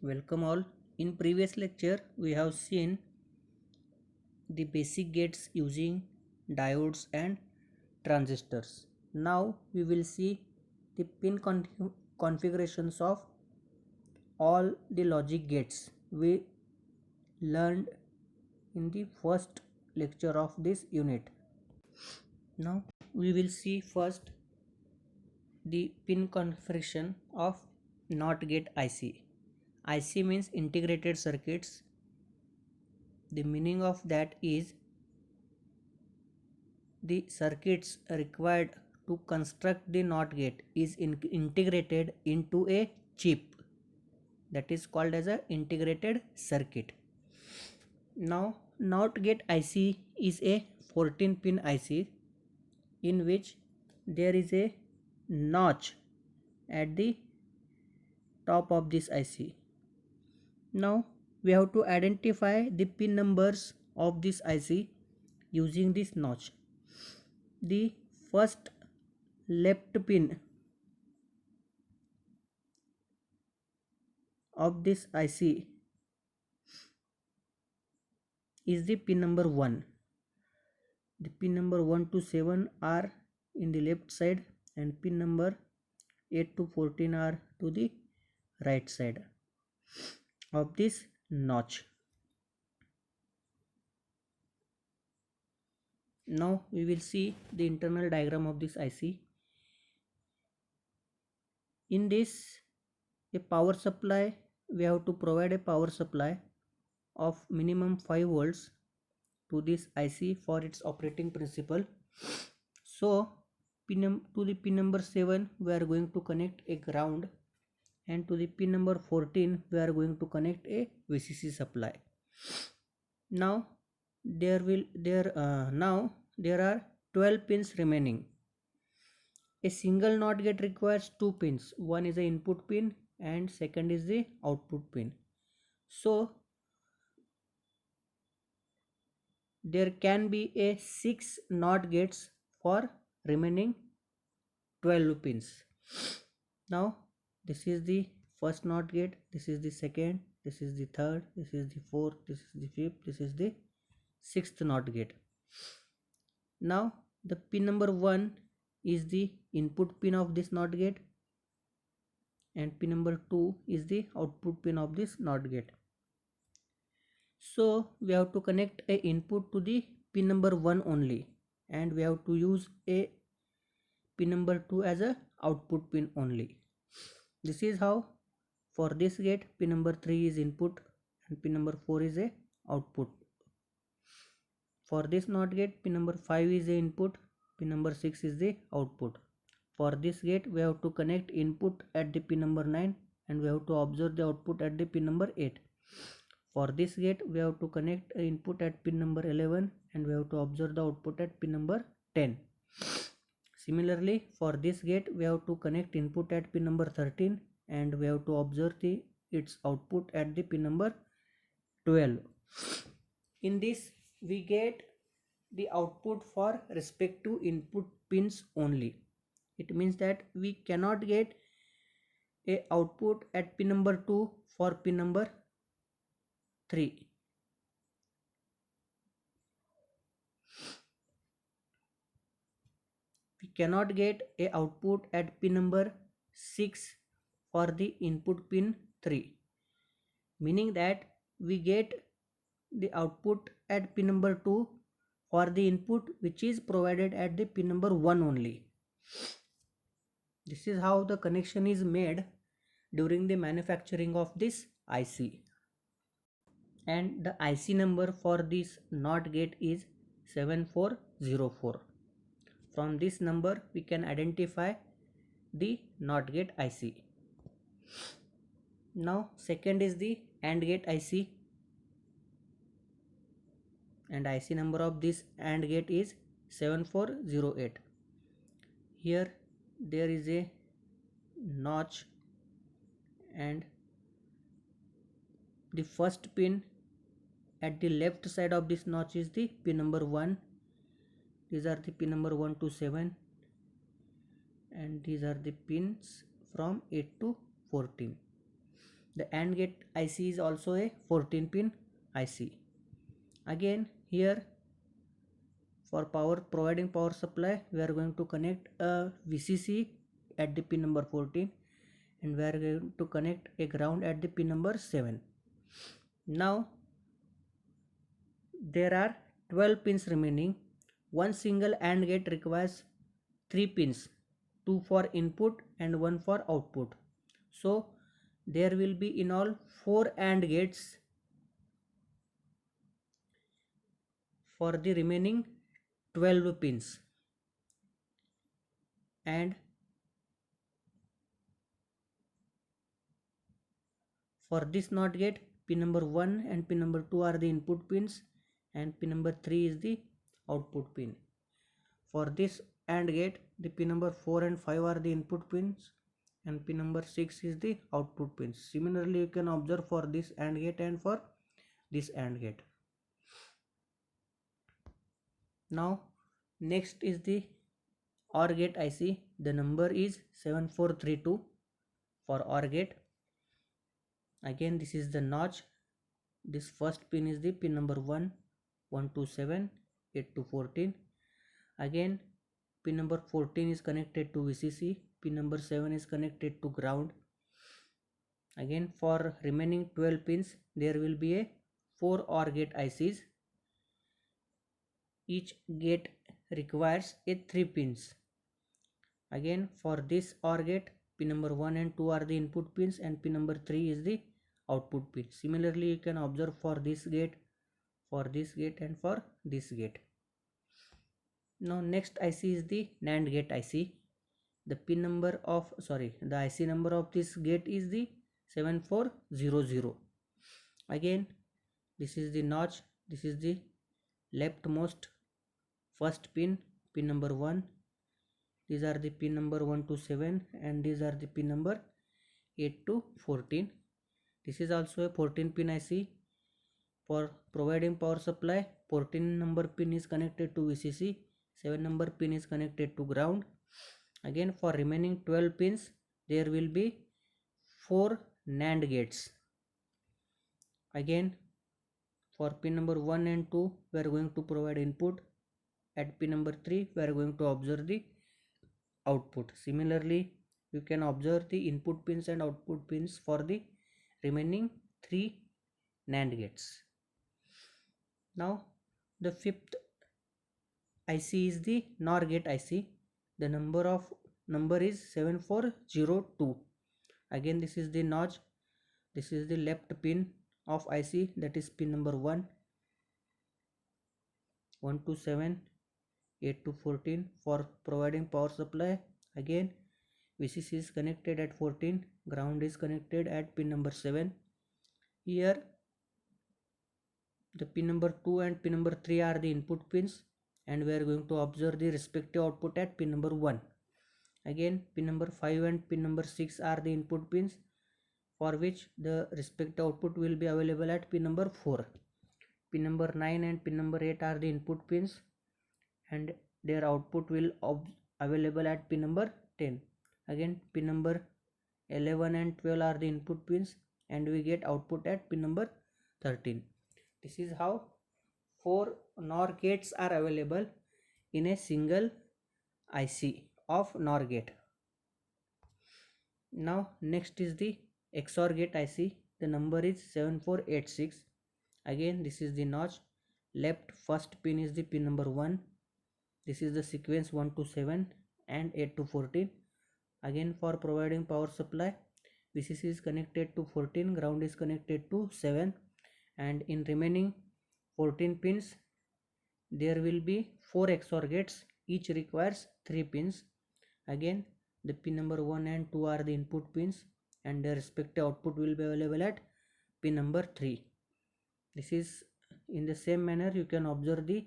Welcome all. In previous lecture we have seen the basic gates using diodes and transistors. Now we will see the pin configurations of all the logic gates we learned in the first lecture of this unit. Now we will see first the pin configuration of NOT gate IC. IC means integrated circuits. The meaning of that is the circuits required to construct the NOT gate is integrated into a chip, that is called as a integrated circuit. Now NOT gate IC is a 14 pin IC in which there is a notch at the top of this IC. Now we have to identify the pin numbers of this IC using this notch. The first left pin of this IC is the pin number 1. The pin number 1 to 7 are in the left side and pin number 8 to 14 are to the right side of this notch. Now we will see the internal diagram of this IC. In this, a power supply, we have to provide a power supply of minimum 5 volts to this IC for its operating principle. So to the pin number 7 we are going to connect a ground, and to the pin number 14 we are going to connect a VCC supply. Now there are 12 pins remaining. A single NOT gate requires 2 pins. One is the input pin and second is the output pin. So there can be a 6 NOT gates for remaining 12 pins. Now this is the first NOT gate, this is the second, this is the third, this is the fourth, this is the fifth, this is the sixth NOT gate. Now the pin number 1 is the input pin of this NOT gate and pin number 2 is the output pin of this NOT gate. So we have to connect a input to the pin number 1 only, and we have to use a pin number 2 as a output pin only. This is how for this gate pin number 3 is input and pin number 4 is a output. For this NOT gate pin number 5 is the input, pin number 6 is the output. For this gate we have to connect input at the pin number 9 and we have to observe the output at the pin number 8. For this gate we have to connect input at pin number 11 and we have to observe the output at pin number 10. Similarly for this gate we have to connect input at pin number 13 and we have to observe its output at the pin number 12. In this we get the output for respective input pins only. It means that we cannot get a output at pin number 2 for pin number 3. We cannot get a output at pin number 6 for the input pin 3, meaning that we get the output at pin number 2 for the input which is provided at the pin number 1 only. This is how the connection is made during the manufacturing of this IC. And the IC number for this NOT gate is 7404. From this number we can identify the NOT gate IC. Now second is the AND gate IC, and IC number of this AND gate is 7408. Here there is a notch and the first pin at the left side of this notch is the pin number 1. These are the pin number 1 to 7 and these are the pins from 8 to 14. The AND gate IC is also a 14 pin IC. Again here, for providing power supply, we are going to connect a VCC at the pin number 14, and we are going to connect a ground at the pin number 7. Now there are 12 pins remaining. One single AND gate requires 3 pins, 2 for input and 1 for output. So there will be in all 4 AND gates for the remaining 12 pins. And for this NOT gate, pin number 1 and pin number 2 are the input pins, and pin number 3 is the output pin. For this AND gate, the pin number 4 and 5 are the input pins, and pin number 6 is the output pins. Similarly, you can observe for this AND gate and for this AND gate. Now next is the OR gate IC. The number is 7432 for OR gate. Again, this is the notch. This first pin is the pin number 1, 1 to 7, 8 to 14. Again, pin number 14 is connected to VCC, pin number 7 is connected to ground. Again, for remaining 12 pins, there will be a 4 OR gate ICs. Each gate requires a 3 pins. Again, for this OR gate, pin number 1 and 2 are the input pins, and pin number 3 is the output pin. Similarly, you can observe for this gate, and for this gate. Now next IC is the NAND gate IC. The pin number of the IC number of this gate is the 7400. Again, this is the notch. This is the leftmost first pin, pin number 1. These are the pin number 1 to 7, and these are the pin number 8 to 14. This is also a 14 pin IC. For providing power supply, 14 number pin is connected to VCC, 7 number pin is connected to ground. Again, for remaining 12 pins, there will be 4 NAND gates. Again, for pin number 1 and 2, we are going to provide input. At pin number 3, we are going to observe the output. Similarly, you can observe the input pins and output pins for the remaining 3 NAND gates. Now the fifth IC is the NOR gate IC. The number is 7402. Again, this is the notch. This is the left pin of IC, that is pin number 1, 1 to 7, 8 to 14 for providing power supply. Again, VCC is connected at 14, ground is connected at pin number 7. Here the pin number 2 and pin number 3 are the input pins, and we are going to observe the respective output at pin number 1. Again, pin number 5 and pin number 6 are the input pins, for which the respective output will be available at pin number 4. Pin number 9 and pin number 8 are the input pins, and their output will available at pin number 10. Again, pin number 11 and 12 are the input pins, and we get output at pin number 13. This is how 4 NOR gates are available in a single IC of NOR gate. Now next is the XOR gate IC. The number is 7486. Again, this is the notch. Left first pin is the pin number 1. This is the sequence 1 to 7 and 8 to 14. Again, for providing power supply, VCC is connected to 14, ground is connected to 7, and in remaining 14 pins there will be 4 XOR gates, each requires 3 pins. Again, the pin number 1 and 2 are the input pins, and their respective output will be available at pin number 3. This is in the same manner you can observe the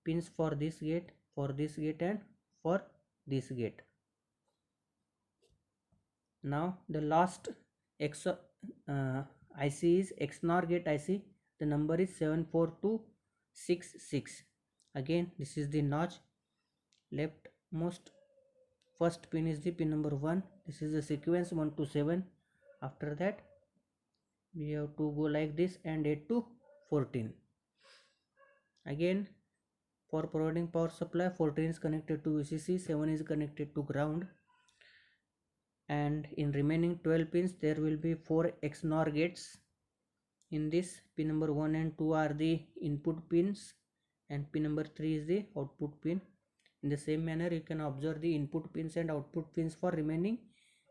pins for this gate, and for this gate. Now the last IC is XNOR gate IC. The number is 74266. Again, this is the notch. Leftmost first pin is the pin number 1. This is the sequence 1 to 7. After that, we have to go like this and 8 to 14. Again, for providing power supply, 14 is connected to VCC, 7 is connected to ground, and in remaining 12 pins there will be 4 XNOR gates. In this, pin number 1 and 2 are the input pins and pin number 3 is the output pin. In the same manner, you can observe the input pins and output pins for remaining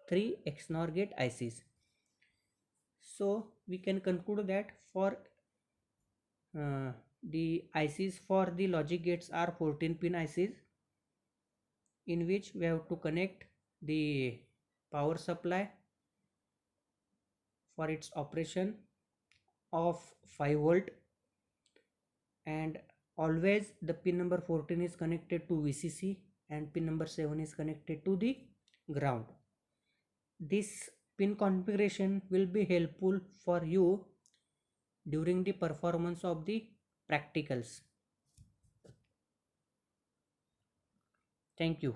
3 XNOR gate ICs. So we can conclude that for the ICs for the logic gates are 14 pin ICs, in which we have to connect the power supply for its operation of 5 volt, and always the pin number 14 is connected to VCC and pin number 7 is connected to the ground. This pin configuration will be helpful for you during the performance of the practicals. Thank you.